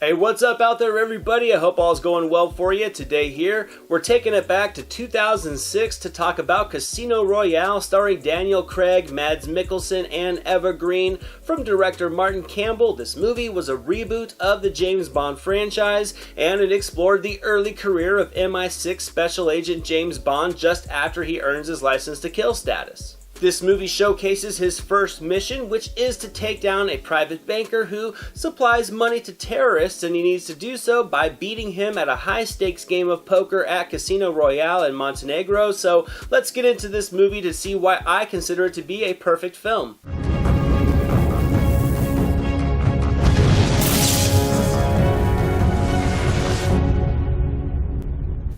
Hey, what's up out there, everybody? I hope all's going well for you. Today here, we're taking it back to 2006 to talk about Casino Royale, starring Daniel Craig, Mads Mikkelsen, and Eva Green. From director Martin Campbell, this movie was a reboot of the James Bond franchise, and it explored the early career of MI6 Special Agent James Bond just after he earns his license to kill status. This movie showcases his first mission, which is to take down a private banker who supplies money to terrorists, and he needs to do so by beating him at a high-stakes game of poker at Casino Royale in Montenegro. So let's get into this movie to see why I consider it to be a perfect film.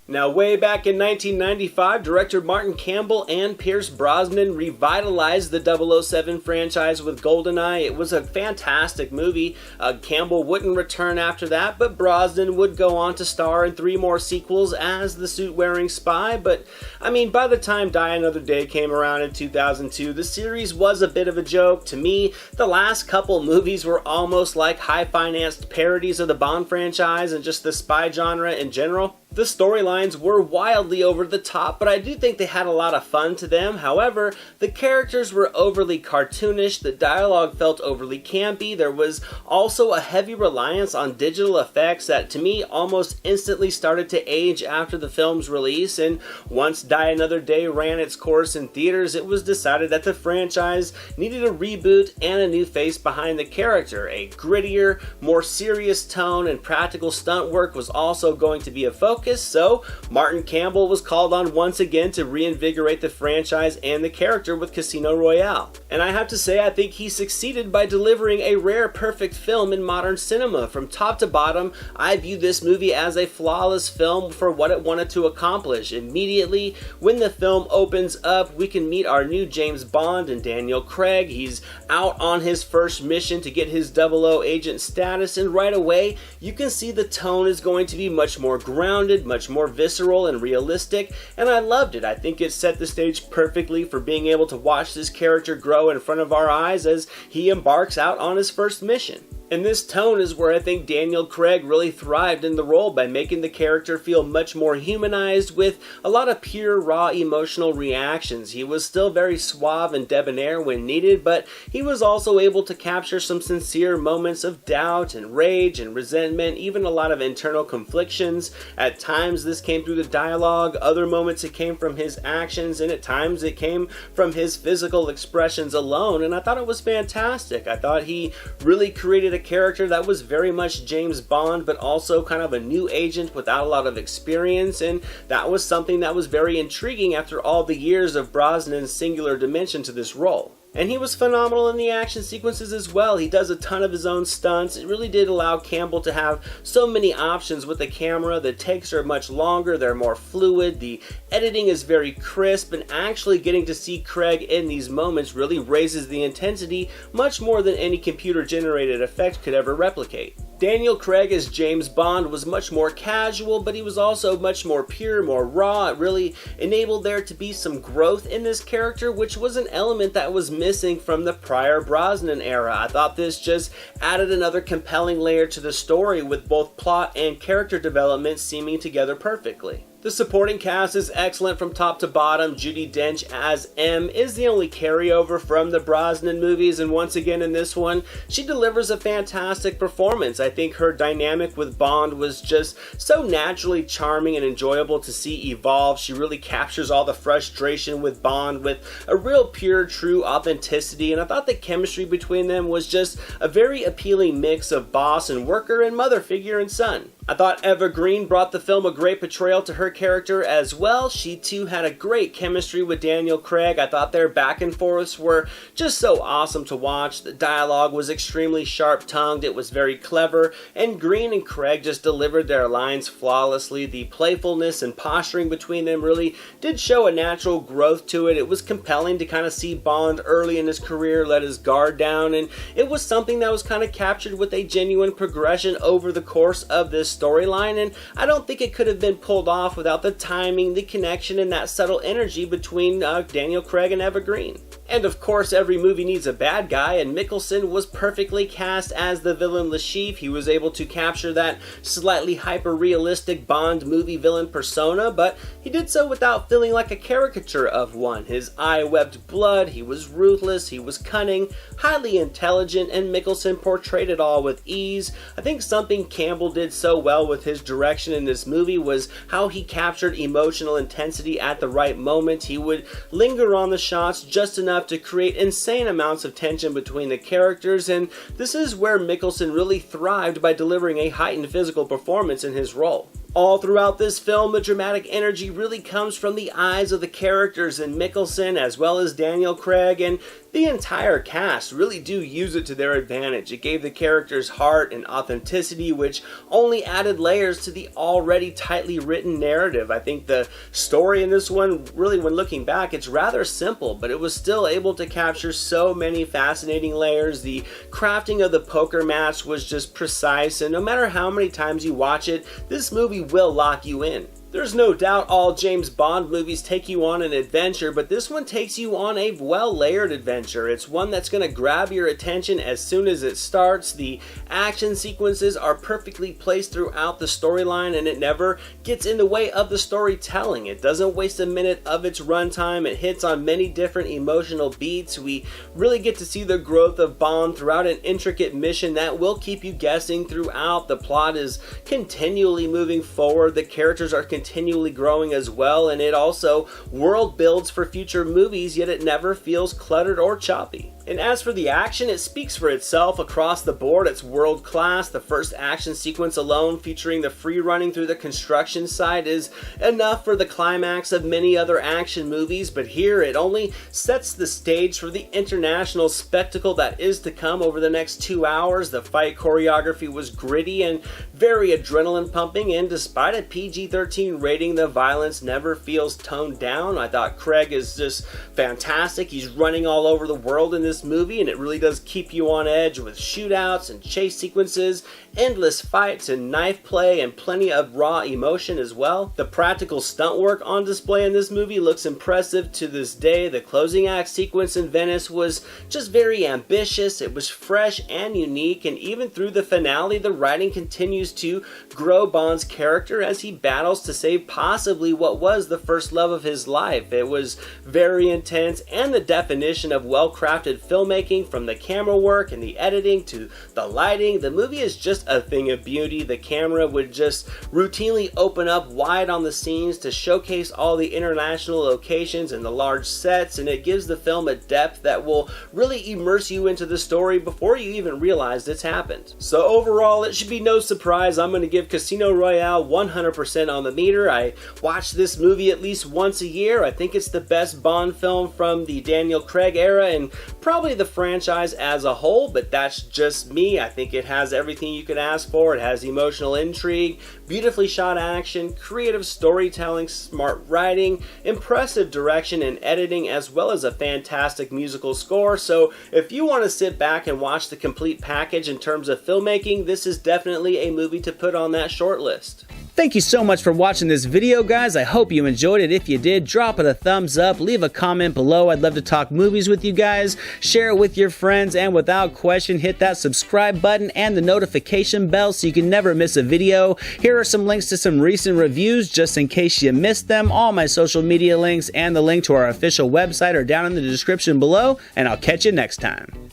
Now, way back in 1995, director Martin Campbell and Pierce Brosnan revitalized the 007 franchise with GoldenEye. It was a fantastic movie. Campbell wouldn't return after that, but Brosnan would go on to star in 3 more sequels as the suit-wearing spy. But, I mean, by the time Die Another Day came around in 2002, the series was a bit of a joke. To me, the last couple movies were almost like high-financed parodies of the Bond franchise and just the spy genre in general. The storylines were wildly over the top, but I do think they had a lot of fun to them. However, the characters were overly cartoonish, the dialogue felt overly campy, there was also a heavy reliance on digital effects that to me almost instantly started to age after the film's release, and once Die Another Day ran its course in theaters, it was decided that the franchise needed a reboot and a new face behind the character. A grittier, more serious tone and practical stunt work was also going to be a focus. So Martin Campbell was called on once again to reinvigorate the franchise and the character with Casino Royale. And I have to say, I think he succeeded by delivering a rare perfect film in modern cinema. From top to bottom, I view this movie as a flawless film for what it wanted to accomplish. Immediately, when the film opens up, we can meet our new James Bond and Daniel Craig. He's out on his first mission to get his 00 agent status, and right away, you can see the tone is going to be much more grounded, much more visceral and realistic, and I loved it. I think it set the stage perfectly for being able to watch this character grow in front of our eyes as he embarks out on his first mission. And this tone is where I think Daniel Craig really thrived in the role by making the character feel much more humanized with a lot of pure, raw emotional reactions. He was still very suave and debonair when needed, but he was also able to capture some sincere moments of doubt and rage and resentment, even a lot of internal conflictions. At times this came through the dialogue, other moments it came from his actions, and at times it came from his physical expressions alone, and I thought it was fantastic. I thought he really created a character that was very much James Bond, but also kind of a new agent without a lot of experience, and that was something that was very intriguing after all the years of Brosnan's singular dimension to this role. And he was phenomenal in the action sequences as well. He does a ton of his own stunts. It really did allow Campbell to have so many options with the camera. The takes are much longer, they're more fluid, the editing is very crisp, and actually getting to see Craig in these moments really raises the intensity much more than any computer-generated effect could ever replicate. Daniel Craig as James Bond was much more casual, but he was also much more pure, more raw. It really enabled there to be some growth in this character, which was an element that was missing from the prior Brosnan era. I thought this just added another compelling layer to the story, with both plot and character development seeming together perfectly. The supporting cast is excellent from top to bottom. Judi Dench as M is the only carryover from the Brosnan movies, and once again in this one, she delivers a fantastic performance. I think her dynamic with Bond was just so naturally charming and enjoyable to see evolve. She really captures all the frustration with Bond with a real pure, true authenticity, and I thought the chemistry between them was just a very appealing mix of boss and worker and mother figure and son. I thought Eva Green brought the film a great portrayal to her character as well. She too had a great chemistry with Daniel Craig. I thought their back and forths were just so awesome to watch. The dialogue was extremely sharp-tongued, it was very clever, and Green and Craig just delivered their lines flawlessly. The playfulness and posturing between them really did show a natural growth to it. It was compelling to kind of see Bond early in his career let his guard down, and it was something that was kind of captured with a genuine progression over the course of this storyline, and I don't think it could have been pulled off without the timing, the connection, and that subtle energy between Daniel Craig and Eva Green. And of course, every movie needs a bad guy, and Mikkelsen was perfectly cast as the villain Le Chiffre. He was able to capture that slightly hyper-realistic Bond movie villain persona, but he did so without feeling like a caricature of one. His eye wept blood, he was ruthless, he was cunning, highly intelligent, and Mikkelsen portrayed it all with ease. I think something Campbell did so well with his direction in this movie was how he captured emotional intensity at the right moment. He would linger on the shots just enough to create insane amounts of tension between the characters, and this is where Mikkelsen really thrived by delivering a heightened physical performance in his role. All throughout this film, the dramatic energy really comes from the eyes of the characters, and Mikkelsen, as well as Daniel Craig, and the entire cast really do use it to their advantage. It gave the characters heart and authenticity, which only added layers to the already tightly written narrative. I think the story in this one, really when looking back, it's rather simple, but it was still able to capture so many fascinating layers. The crafting of the poker match was just precise, and no matter how many times you watch it, this movie will lock you in. There's no doubt all James Bond movies take you on an adventure, but this one takes you on a well-layered adventure. It's one that's going to grab your attention as soon as it starts. The action sequences are perfectly placed throughout the storyline, and it never gets in the way of the storytelling. It doesn't waste a minute of its runtime. It hits on many different emotional beats. We really get to see the growth of Bond throughout an intricate mission that will keep you guessing throughout. The plot is continually moving forward. The characters are continually growing as well, and it also world builds for future movies, yet it never feels cluttered or choppy. And as for the action, it speaks for itself across the board. It's world class. The first action sequence alone, featuring the free running through the construction site, is enough for the climax of many other action movies, but here it only sets the stage for the international spectacle that is to come over the next 2 hours. The fight choreography was gritty and very adrenaline pumping, and despite a PG-13 rating, the violence never feels toned down. I thought Craig is just fantastic. He's running all over the world in this movie, and it really does keep you on edge with shootouts and chase sequences, endless fights and knife play, and plenty of raw emotion as well. The practical stunt work on display in this movie looks impressive to this day. The closing act sequence in Venice was just very ambitious. It was fresh and unique, and even through the finale, the writing continues to grow Bond's character as he battles to save possibly what was the first love of his life. It was very intense, and the definition of well-crafted filmmaking, from the camera work and the editing to the lighting, the movie is just a thing of beauty. The camera would just routinely open up wide on the scenes to showcase all the international locations and the large sets, and it gives the film a depth that will really immerse you into the story before you even realize it's happened. So overall, it should be no surprise I'm going to give Casino Royale 100% on the meter. I watch this movie at least once a year. I think it's the best Bond film from the Daniel Craig era, and probably the franchise as a whole, but that's just me. I think it has everything you could ask for. It has emotional intrigue, beautifully shot action, creative storytelling, smart writing, impressive direction and editing, as well as a fantastic musical score. So if you want to sit back and watch the complete package in terms of filmmaking, this is definitely a movie to put on that short list. Thank you so much for watching this video, guys. I hope you enjoyed it. If you did, drop it a thumbs up, leave a comment below. I'd love to talk movies with you guys. Share it with your friends, and without question, hit that subscribe button and the notification bell so you can never miss a video. Here are some links to some recent reviews just in case you missed them. All my social media links and the link to our official website are down in the description below, and I'll catch you next time.